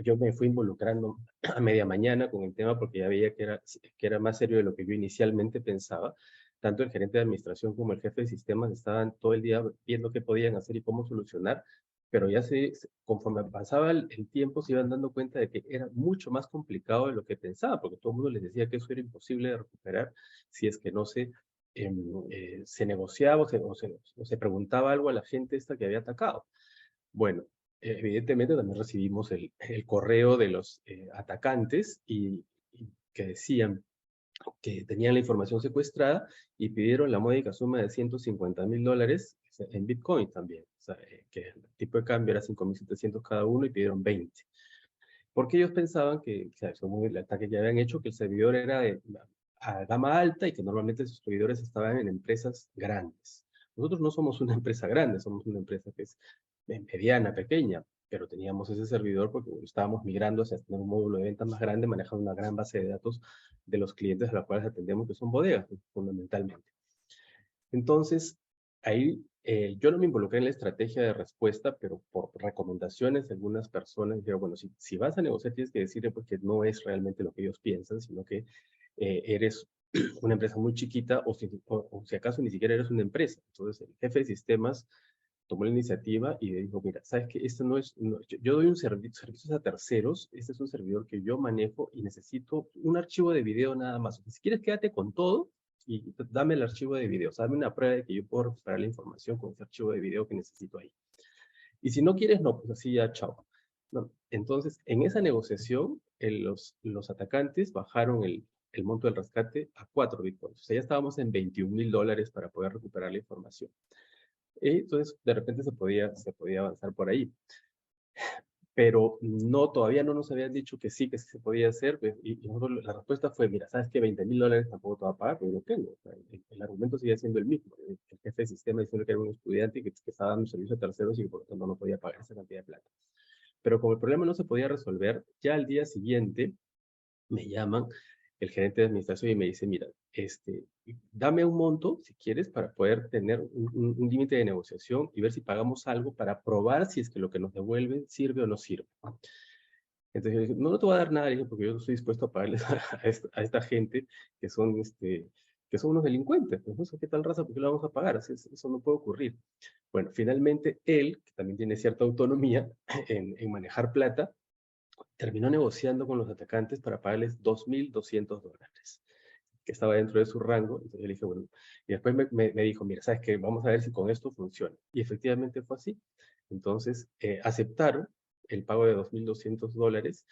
yo me fui involucrando a media mañana con el tema porque ya veía que era más serio de lo que yo inicialmente pensaba. Tanto el gerente de administración como el jefe de sistemas estaban todo el día viendo qué podían hacer y cómo solucionar, pero ya conforme avanzaba el tiempo se iban dando cuenta de que era mucho más complicado de lo que pensaba, porque todo el mundo les decía que eso era imposible de recuperar si es que no se negociaba o se preguntaba algo a la gente esta que había atacado. Bueno, evidentemente también recibimos el correo de los atacantes y que decían que tenían la información secuestrada y pidieron la módica suma de $150,000 en Bitcoin también. O sea, que el tipo de cambio era 5.700 cada uno y pidieron 20. Porque ellos pensaban que, o sea, según el ataque que habían hecho, que el servidor era a gama alta y que normalmente sus servidores estaban en empresas grandes. Nosotros no somos una empresa grande, somos una empresa que es mediana, pequeña, pero teníamos ese servidor porque estábamos migrando hacia tener un módulo de ventas más grande, manejando una gran base de datos de los clientes a los cuales atendemos, que son bodegas, fundamentalmente. Entonces, ahí yo no me involucré en la estrategia de respuesta, pero por recomendaciones de algunas personas dijeron, bueno, si vas a negociar tienes que decirle pues, que no es realmente lo que ellos piensan, sino que eres una empresa muy chiquita o si acaso ni siquiera eres una empresa. Entonces el jefe de sistemas tomó la iniciativa y dijo, mira, sabes que esto no es, yo doy servicios a terceros, este es un servidor que yo manejo y necesito un archivo de video nada más. Si quieres quédate con todo y dame el archivo de video, o sea, dame una prueba de que yo puedo recuperar la información con ese archivo de video que necesito ahí. Y si no quieres, no, pues así ya, chao. No. Entonces, en esa negociación, los atacantes bajaron el monto del rescate a 4 bitcoins. O sea, ya estábamos en $21,000 para poder recuperar la información. Y entonces, de repente se podía avanzar por ahí. Pero todavía no nos habían dicho que sí se podía hacer, pues, y nosotros, la respuesta fue, mira, ¿sabes qué? $20,000 tampoco te va a pagar, pero yo lo tengo. O sea, el argumento sigue siendo el mismo. El jefe de sistema diciendo que era un estudiante y que estaba dando un servicio a terceros y que por lo tanto no podía pagar esa cantidad de plata. Pero como el problema no se podía resolver, ya al día siguiente me llaman el gerente de administración y me dice, mira, dame un monto, si quieres, para poder tener un límite de negociación y ver si pagamos algo para probar si es que lo que nos devuelven sirve o no sirve. Entonces yo dije, no te voy a dar nada, dije, porque yo no estoy dispuesto a pagarles a esta gente que son, unos delincuentes. Pues, no sé qué tal raza, ¿por qué lo vamos a pagar? Eso no puede ocurrir. Bueno, finalmente él, que también tiene cierta autonomía en manejar plata, terminó negociando con los atacantes para pagarles $2,200, que estaba dentro de su rango. Entonces yo le dije, bueno, y después me dijo, mira, ¿sabes qué? Vamos a ver si con esto funciona. Y efectivamente fue así. Entonces aceptaron el pago de $2,200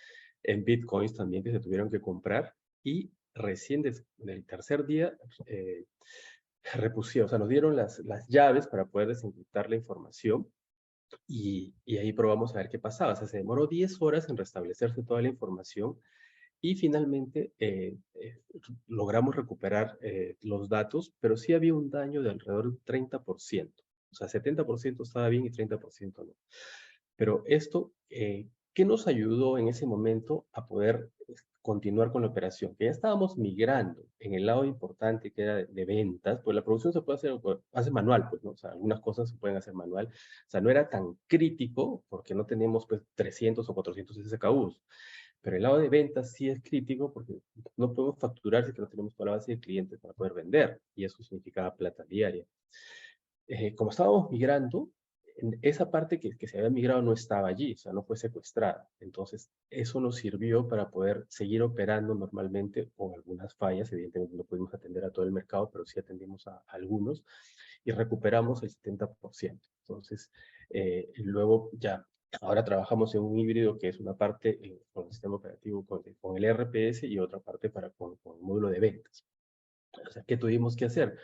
en bitcoins también que se tuvieron que comprar, y recién del tercer día repusieron, o sea, nos dieron las llaves para poder desencriptar la información. Y ahí probamos a ver qué pasaba. O sea, se demoró 10 horas en restablecerse toda la información y finalmente logramos recuperar los datos, pero sí había un daño de alrededor del 30%. O sea, 70% estaba bien y 30% no. Pero esto, ¿qué nos ayudó en ese momento a poder continuar con la operación? Que ya estábamos migrando en el lado importante que era de ventas, pues la producción se puede hacer manual, pues, ¿no? O sea, algunas cosas se pueden hacer manual. O sea, no era tan crítico porque no teníamos pues 300 o 400 SKUs. Pero el lado de ventas sí es crítico porque no podemos facturar si no tenemos toda la base de clientes para poder vender. Y eso significaba plata diaria. Como estábamos migrando, esa parte que se había migrado no estaba allí, o sea, no fue secuestrada. Entonces, eso nos sirvió para poder seguir operando normalmente con algunas fallas. Evidentemente no pudimos atender a todo el mercado, pero sí atendimos a algunos y recuperamos el 70%. Entonces, luego ya, ahora trabajamos en un híbrido que es una parte con el sistema operativo, con el RPS y otra parte con el módulo de ventas. O sea, ¿qué tuvimos que hacer?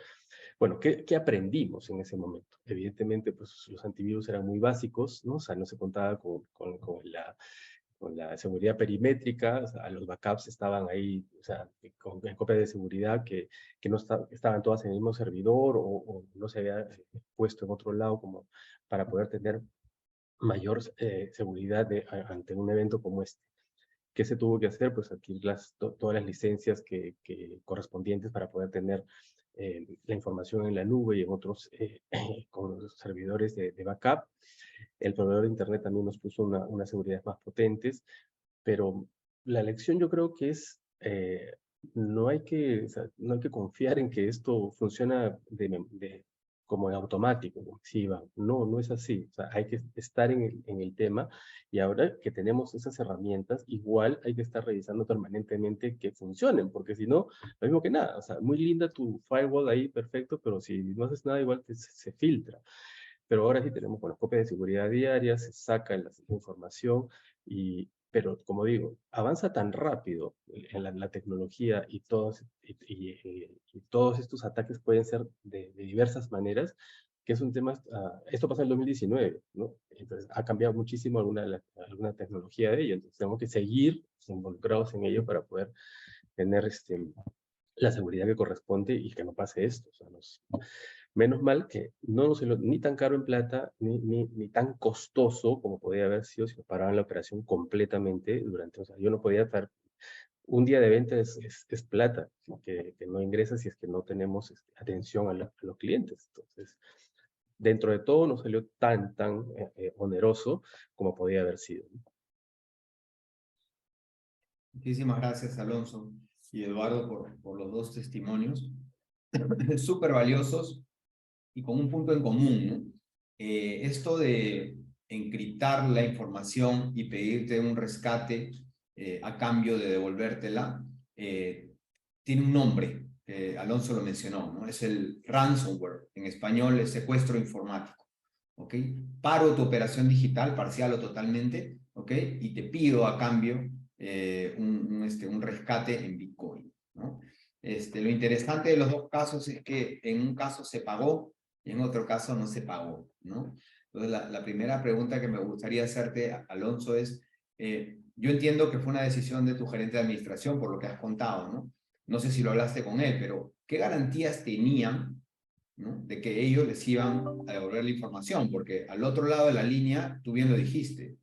Bueno, ¿qué aprendimos en ese momento? Evidentemente, pues los antivirus eran muy básicos, ¿no? O sea, no se contaba con la seguridad perimétrica, o sea, los backups estaban ahí, o sea, con copias de seguridad que no estaban todas en el mismo servidor o no se había puesto en otro lado como para poder tener mayor seguridad ante un evento como este. ¿Qué se tuvo que hacer? Pues adquirir todas las licencias correspondientes para poder tener la información en la nube y en otros con los servidores de backup. El proveedor de Internet también nos puso una seguridad más potentes, pero la lección yo creo que es, no hay que confiar en que esto funciona como en automático, como si va. No, no es así. O sea, hay que estar en el tema y ahora que tenemos esas herramientas, igual hay que estar revisando permanentemente que funcionen, porque si no, lo mismo que nada. O sea, muy linda tu firewall ahí, perfecto, pero si no haces nada, igual se filtra. Pero ahora sí tenemos, bueno, copias de seguridad diarias, se saca la información, pero como digo, avanza tan rápido en la tecnología y todos estos ataques pueden ser de diversas maneras, que es un tema, esto pasa en el 2019, ¿no? Entonces ha cambiado muchísimo alguna tecnología de ello, entonces tenemos que seguir involucrados en ello para poder tener la seguridad que corresponde y que no pase esto. O sea, menos mal que no nos salió ni tan caro en plata, ni tan costoso como podía haber sido si nos paraban la operación completamente o sea, yo no podía estar, un día de venta es plata, que no ingresa si es que no tenemos atención a los clientes. Entonces, dentro de todo no salió tan oneroso como podía haber sido. Muchísimas gracias, Alonso y Eduardo, por los dos testimonios súper valiosos y con un punto en común, ¿no? Esto de encriptar la información y pedirte un rescate a cambio de devolvértela, tiene un nombre, Alonso lo mencionó, ¿no? Es el ransomware, en español es secuestro informático, ¿ok? Paro tu operación digital, parcial o totalmente, ¿ok? Y te pido a cambio un rescate en Bitcoin, ¿no? Lo interesante de los dos casos es que en un caso se pagó y en otro caso no se pagó, ¿no? Entonces, la primera pregunta que me gustaría hacerte, Alonso, es, yo entiendo que fue una decisión de tu gerente de administración, por lo que has contado, ¿no? No sé si lo hablaste con él, pero ¿qué garantías tenían, ¿no?, de que ellos les iban a devolver la información? Porque al otro lado de la línea, tú bien lo dijiste,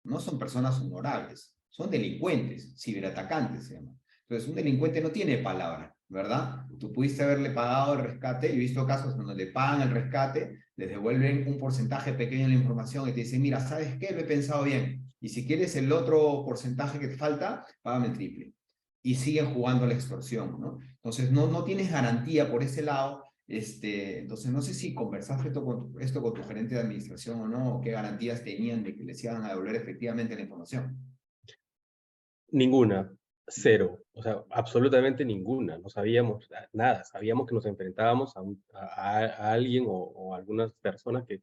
no son personas honorables, son delincuentes, ciberatacantes se llaman. Entonces, un delincuente no tiene palabra, ¿verdad? Tú pudiste haberle pagado el rescate, yo he visto casos donde le pagan el rescate, les devuelven un porcentaje pequeño de la información y te dicen, mira, ¿sabes qué? Lo he pensado bien, y si quieres el otro porcentaje que te falta, págame el triple. Y siguen jugando a la extorsión, ¿no? Entonces, no tienes garantía por ese lado. Entonces, no sé si conversaste esto con tu gerente de administración o no, o qué garantías tenían de que les iban a devolver efectivamente la información. Ninguna, cero, o sea, absolutamente ninguna, no sabíamos nada, sabíamos que nos enfrentábamos a alguien o algunas personas que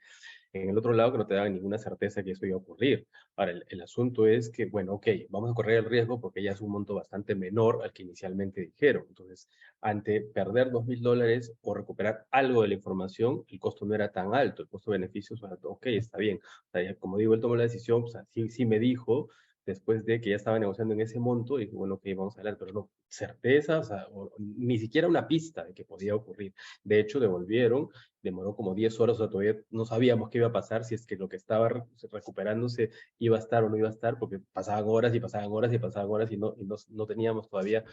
en el otro lado que no te daban ninguna certeza que eso iba a ocurrir. Ahora, el asunto es que, bueno, ok, vamos a correr el riesgo porque ya es un monto bastante menor al que inicialmente dijeron. Entonces, ante perder $2,000 o recuperar algo de la información, el costo no era tan alto, el costo-beneficio, o sea, ok, está bien. O sea, como digo, él tomó la decisión, o sea, sí me dijo, después de que ya estaba negociando en ese monto, dije, bueno, ok, vamos a hablar, pero no, certeza, o sea, ni siquiera una pista de que podía ocurrir. De hecho, devolvieron, demoró como 10 horas, o sea, todavía no sabíamos qué iba a pasar, si es que lo que estaba recuperándose iba a estar o no iba a estar, porque pasaban horas y pasaban horas y pasaban horas y no teníamos todavía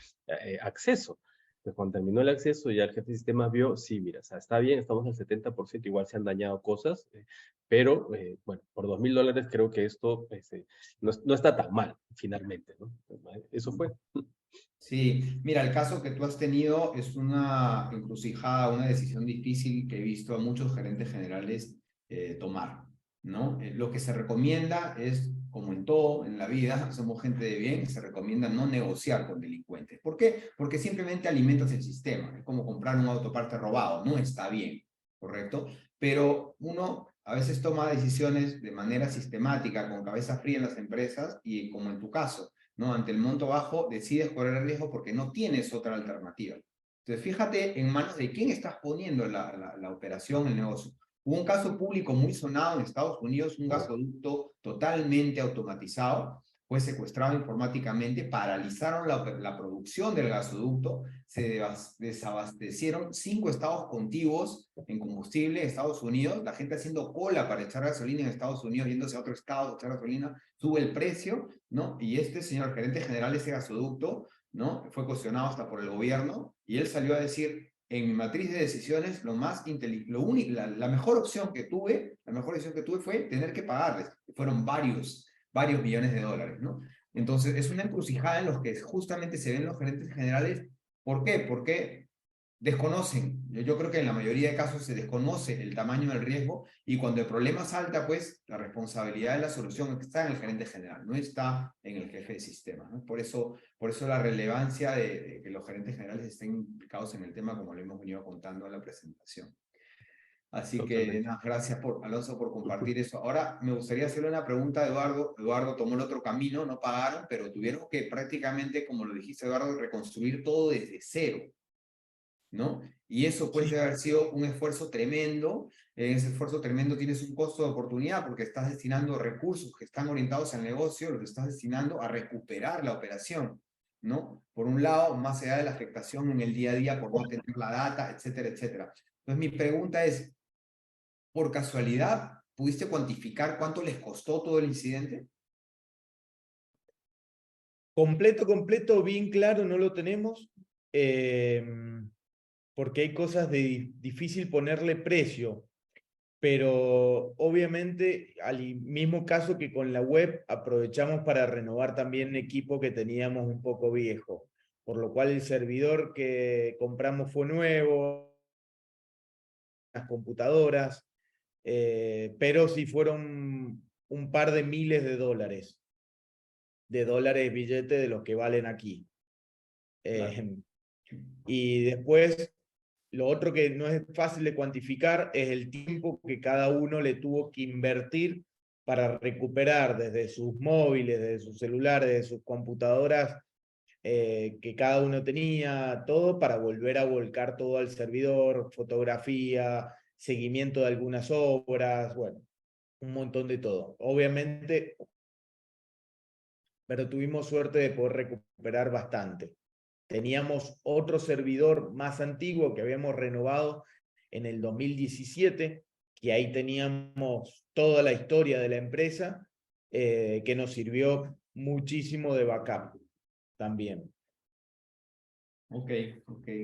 acceso. Entonces, cuando terminó el acceso, ya el jefe de sistemas vio, sí, mira, o sea, está bien, estamos al 70%, igual se han dañado cosas, pero, bueno, por $2,000 creo que esto no está tan mal, finalmente, ¿no? Eso fue. Sí, mira, el caso que tú has tenido es una encrucijada, una decisión difícil que he visto a muchos gerentes generales tomar, ¿no? Lo que se recomienda es, como en todo en la vida, somos gente de bien, se recomienda no negociar con delincuentes. ¿Por qué? Porque simplemente alimentas el sistema. Es como comprar un autoparte robado, no está bien, ¿correcto? Pero uno a veces toma decisiones de manera sistemática, con cabeza fría en las empresas, y como en tu caso, ¿no? Ante el monto bajo, decides correr el riesgo porque no tienes otra alternativa. Entonces, fíjate en manos de quién estás poniendo la operación, el negocio. Hubo un caso público muy sonado en Estados Unidos, un gasoducto totalmente automatizado, fue secuestrado informáticamente, paralizaron la producción del gasoducto, se desabastecieron 5 estados contiguos en combustible en Estados Unidos, la gente haciendo cola para echar gasolina en Estados Unidos, yéndose a otro estado a echar gasolina, sube el precio, ¿no? Y este señor gerente general de ese gasoducto, ¿no? Fue cuestionado hasta por el gobierno, y él salió a decir: en mi matriz de decisiones, la mejor opción que tuve, fue tener que pagarles. Fueron varios millones de dólares, ¿no? Entonces, es una encrucijada en los que justamente se ven los gerentes generales. ¿Por qué? Porque desconocen. Yo creo que en la mayoría de casos se desconoce el tamaño del riesgo, y cuando el problema salta, pues la responsabilidad de la solución está en el gerente general, no está en el jefe de sistema, ¿no? Por eso la relevancia de que los gerentes generales estén implicados en el tema, como lo hemos venido contando en la presentación. Así que gracias, Alonso, por compartir eso. Ahora me gustaría hacerle una pregunta a Eduardo. Eduardo tomó el otro camino, no pagaron, pero tuvieron que prácticamente, como lo dijiste, Eduardo, reconstruir todo desde cero, ¿no? Y eso puede haber sido un esfuerzo tremendo. En ese esfuerzo tremendo tienes un costo de oportunidad, porque estás destinando recursos que están orientados al negocio, los estás destinando a recuperar la operación, ¿no? Por un lado, más allá de la afectación en el día a día por no tener la data, etcétera, etcétera. Entonces mi pregunta es, ¿por casualidad pudiste cuantificar cuánto les costó todo el incidente? Completo, bien claro, no lo tenemos, porque hay cosas de difícil ponerle precio, pero obviamente al mismo caso que con la web aprovechamos para renovar también un equipo que teníamos un poco viejo, por lo cual el servidor que compramos fue nuevo, las computadoras, pero sí fueron un par de miles de dólares billete de los que valen aquí. Claro. Y después, lo otro que no es fácil de cuantificar es el tiempo que cada uno le tuvo que invertir para recuperar desde sus móviles, desde sus celulares, desde sus computadoras que cada uno tenía, todo para volver a volcar todo al servidor, fotografía, seguimiento de algunas obras, bueno, un montón de todo. Obviamente, pero tuvimos suerte de poder recuperar bastante. Teníamos otro servidor más antiguo que habíamos renovado en el 2017, que ahí teníamos toda la historia de la empresa, que nos sirvió muchísimo de backup también. Ok,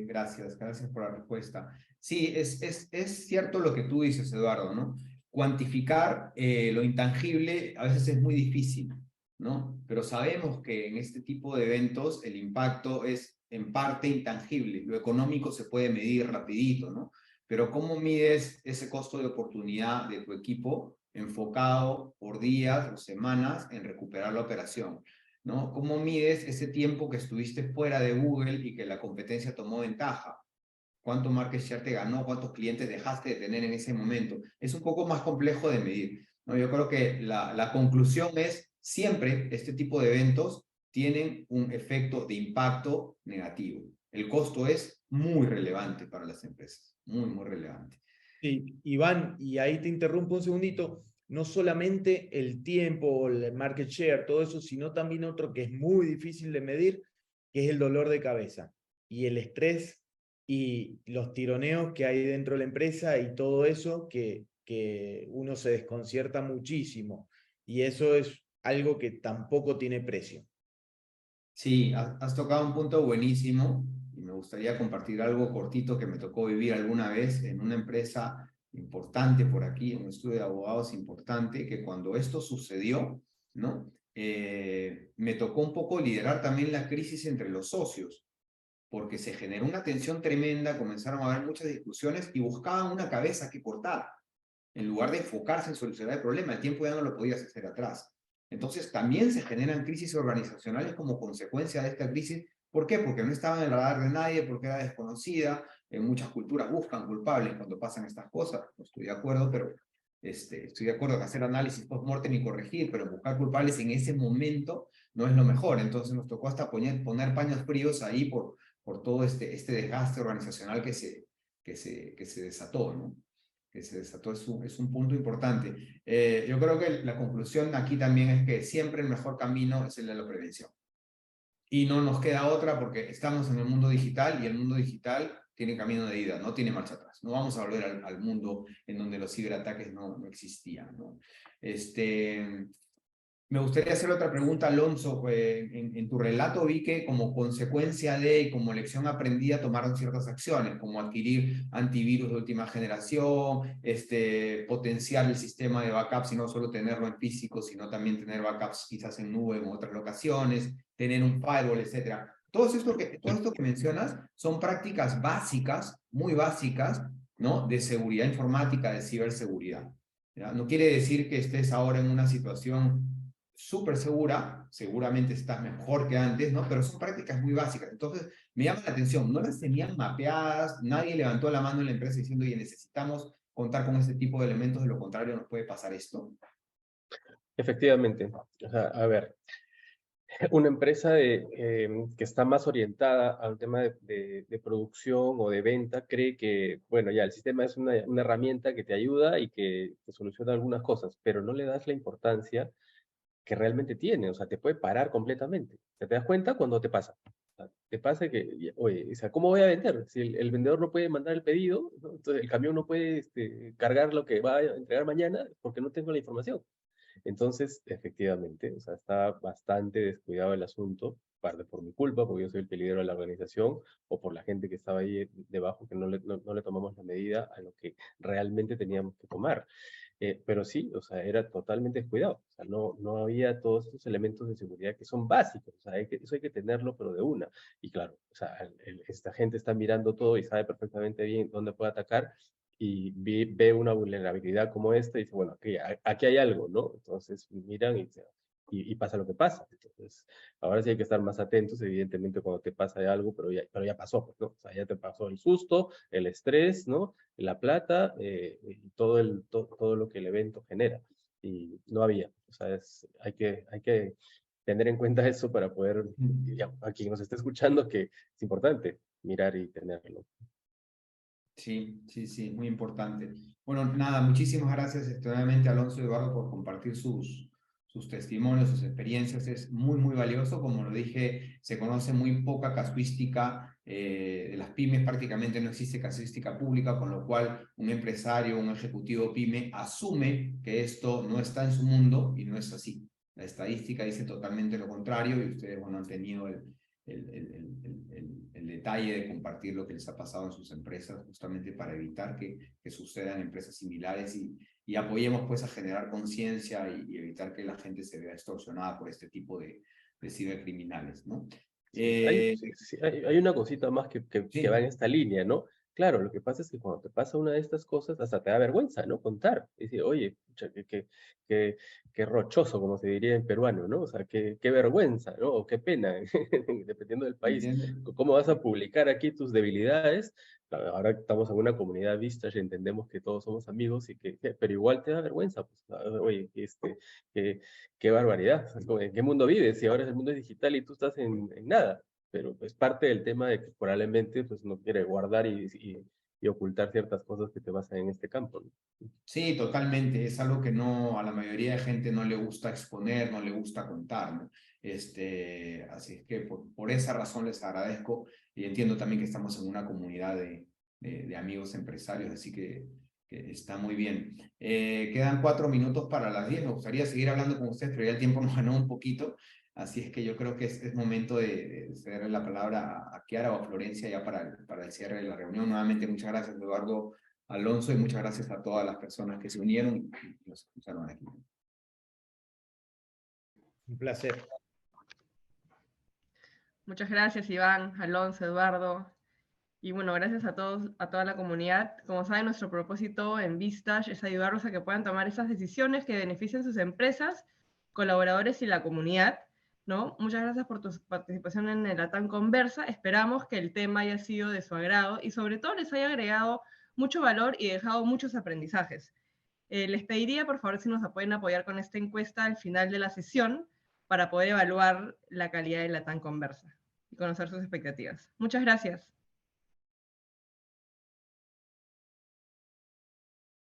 gracias por la respuesta. Sí, es cierto lo que tú dices, Eduardo, ¿no? Cuantificar lo intangible a veces es muy difícil, ¿no? Pero sabemos que en este tipo de eventos el impacto es en parte intangible. Lo económico se puede medir rapidito, ¿no? Pero ¿cómo mides ese costo de oportunidad de tu equipo enfocado por días o semanas en recuperar la operación? ¿No? ¿Cómo mides ese tiempo que estuviste fuera de Google y que la competencia tomó ventaja? ¿Cuánto market share te ganó? ¿Cuántos clientes dejaste de tener en ese momento? Es un poco más complejo de medir, ¿no? Yo creo que la conclusión es, siempre este tipo de eventos tienen un efecto de impacto negativo. El costo es muy relevante para las empresas, muy relevante. Sí, Iván, y ahí te interrumpo un segundito, no solamente el tiempo, el market share, todo eso, sino también otro que es muy difícil de medir, que es el dolor de cabeza y el estrés y los tironeos que hay dentro de la empresa y todo eso que uno se desconcierta muchísimo. Y eso es algo que tampoco tiene precio. Sí, has tocado un punto buenísimo y me gustaría compartir algo cortito que me tocó vivir alguna vez en una empresa importante por aquí, en un estudio de abogados importante, que cuando esto sucedió, ¿no? Me tocó un poco liderar también la crisis entre los socios, porque se generó una tensión tremenda, comenzaron a haber muchas discusiones y buscaban una cabeza que cortar, en lugar de enfocarse en solucionar el problema. El tiempo ya no lo podías hacer atrás. Entonces también se generan crisis organizacionales como consecuencia de esta crisis. ¿Por qué? Porque no estaba en el radar de nadie, porque era desconocida. En muchas culturas buscan culpables cuando pasan estas cosas. No estoy de acuerdo, pero estoy de acuerdo que hacer análisis post-mortem y corregir, pero buscar culpables en ese momento no es lo mejor. Entonces nos tocó hasta poner paños fríos ahí por todo este desgaste organizacional que se desató, ¿no? Que se desató es un punto importante. Yo creo que la conclusión aquí también es que siempre el mejor camino es el de la prevención. Y no nos queda otra porque estamos en el mundo digital y el mundo digital tiene camino de ida, no tiene marcha atrás. No vamos a volver al mundo en donde los ciberataques no existían, ¿no? Me gustaría hacer otra pregunta, Alonso. En tu relato vi que como consecuencia de y como lección aprendida tomaron ciertas acciones, como adquirir antivirus de última generación, potenciar el sistema de backups y no solo tenerlo en físico, sino también tener backups quizás en nube o en otras locaciones, tener un firewall, etc. Todo esto que mencionas son prácticas básicas, muy básicas, ¿no? De seguridad informática, de ciberseguridad. ¿Ya? No quiere decir que estés ahora en una situación súper segura, seguramente estás mejor que antes, ¿no? Pero son prácticas muy básicas. Entonces, me llama la atención, no las tenían mapeadas, nadie levantó la mano en la empresa diciendo, oye, necesitamos contar con este tipo de elementos, de lo contrario nos puede pasar esto. Efectivamente. O sea, a ver, una empresa que está más orientada a un tema de producción o de venta cree que, bueno, ya el sistema es una herramienta que te ayuda y que soluciona algunas cosas, pero no le das la importancia que realmente tiene, o sea, te puede parar completamente. ¿Te das cuenta cuando te pasa? O sea, te pasa que, oye, o sea, ¿cómo voy a vender? Si el vendedor no puede mandar el pedido, ¿no? Entonces el camión no puede cargar lo que va a entregar mañana porque no tengo la información. Entonces, efectivamente, o sea, está bastante descuidado el asunto, parte por mi culpa, porque yo soy el que lidero la organización, o por la gente que estaba ahí debajo, que no le tomamos la medida a lo que realmente teníamos que tomar. Pero sí, o sea, era totalmente descuidado. O sea, no había todos esos elementos de seguridad que son básicos. O sea, eso hay que tenerlo, pero de una. Y claro, o sea, esta gente está mirando todo y sabe perfectamente bien dónde puede atacar y ve una vulnerabilidad como esta y dice, bueno, aquí hay algo, ¿no? Entonces miran y pasa lo que pasa. Entonces, ahora sí hay que estar más atentos, evidentemente, cuando te pasa algo, pero ya pasó, pues, ¿no? O sea, ya te pasó el susto, el estrés, ¿no? La plata y todo lo que el evento genera. Y no había. O sea, hay que tener en cuenta eso para poder, ya, a quien nos esté escuchando, que es importante mirar y tenerlo. Sí, sí, sí, muy importante. Bueno, nada, muchísimas gracias nuevamente Alonso y Eduardo por compartir sus testimonios, sus experiencias. Es muy, muy valioso. Como lo dije, se conoce muy poca casuística de las pymes, prácticamente no existe casuística pública, con lo cual un empresario, un ejecutivo pyme asume que esto no está en su mundo y no es así. La estadística dice totalmente lo contrario y ustedes, bueno, han tenido el detalle de compartir lo que les ha pasado en sus empresas, justamente para evitar que sucedan empresas similares y apoyemos pues a generar conciencia y evitar que la gente se vea extorsionada por este tipo de cibercriminales, ¿no? Hay una cosita más que va en Sí. esta línea, ¿no? Claro, lo que pasa es que cuando te pasa una de estas cosas, hasta te da vergüenza, ¿no? Contar. Y decir, oye, pucha, qué rochoso, como se diría en peruano, ¿no? O sea, qué vergüenza, ¿no? O qué pena, dependiendo del país. ¿Entiendes? ¿Cómo vas a publicar aquí tus debilidades? Claro, ahora estamos en una comunidad Vistage y entendemos que todos somos amigos, pero igual te da vergüenza, pues, oye, qué barbaridad. ¿En qué mundo vives? Si ahora el mundo es digital y tú estás en nada. Pero es parte del tema de que probablemente pues, no quiere guardar y ocultar ciertas cosas que te pasan en este campo, ¿no? Sí, totalmente. Es algo que no, a la mayoría de gente no le gusta exponer, no le gusta contar, ¿no? Así es que por esa razón les agradezco y entiendo también que estamos en una comunidad de amigos empresarios, así que está muy bien. Quedan 4 minutos para las 10. Me gustaría seguir hablando con ustedes, pero ya el tiempo nos ganó un poquito. Así es que yo creo que es momento de cederle la palabra a Kiara o a Florencia ya para el cierre de la reunión. Nuevamente, muchas gracias, Eduardo, Alonso, y muchas gracias a todas las personas que se unieron y nos escucharon aquí. Un placer. Muchas gracias, Iván, Alonso, Eduardo. Y bueno, gracias a todos, a toda la comunidad. Como saben, nuestro propósito en Vistage es ayudarlos a que puedan tomar esas decisiones que beneficien sus empresas, colaboradores y la comunidad, ¿no? Muchas gracias por tu participación en el LATAM Conversa. Esperamos que el tema haya sido de su agrado y sobre todo les haya agregado mucho valor y dejado muchos aprendizajes. Les pediría, por favor, si nos pueden apoyar con esta encuesta al final de la sesión para poder evaluar la calidad de LATAM Conversa y conocer sus expectativas. Muchas gracias.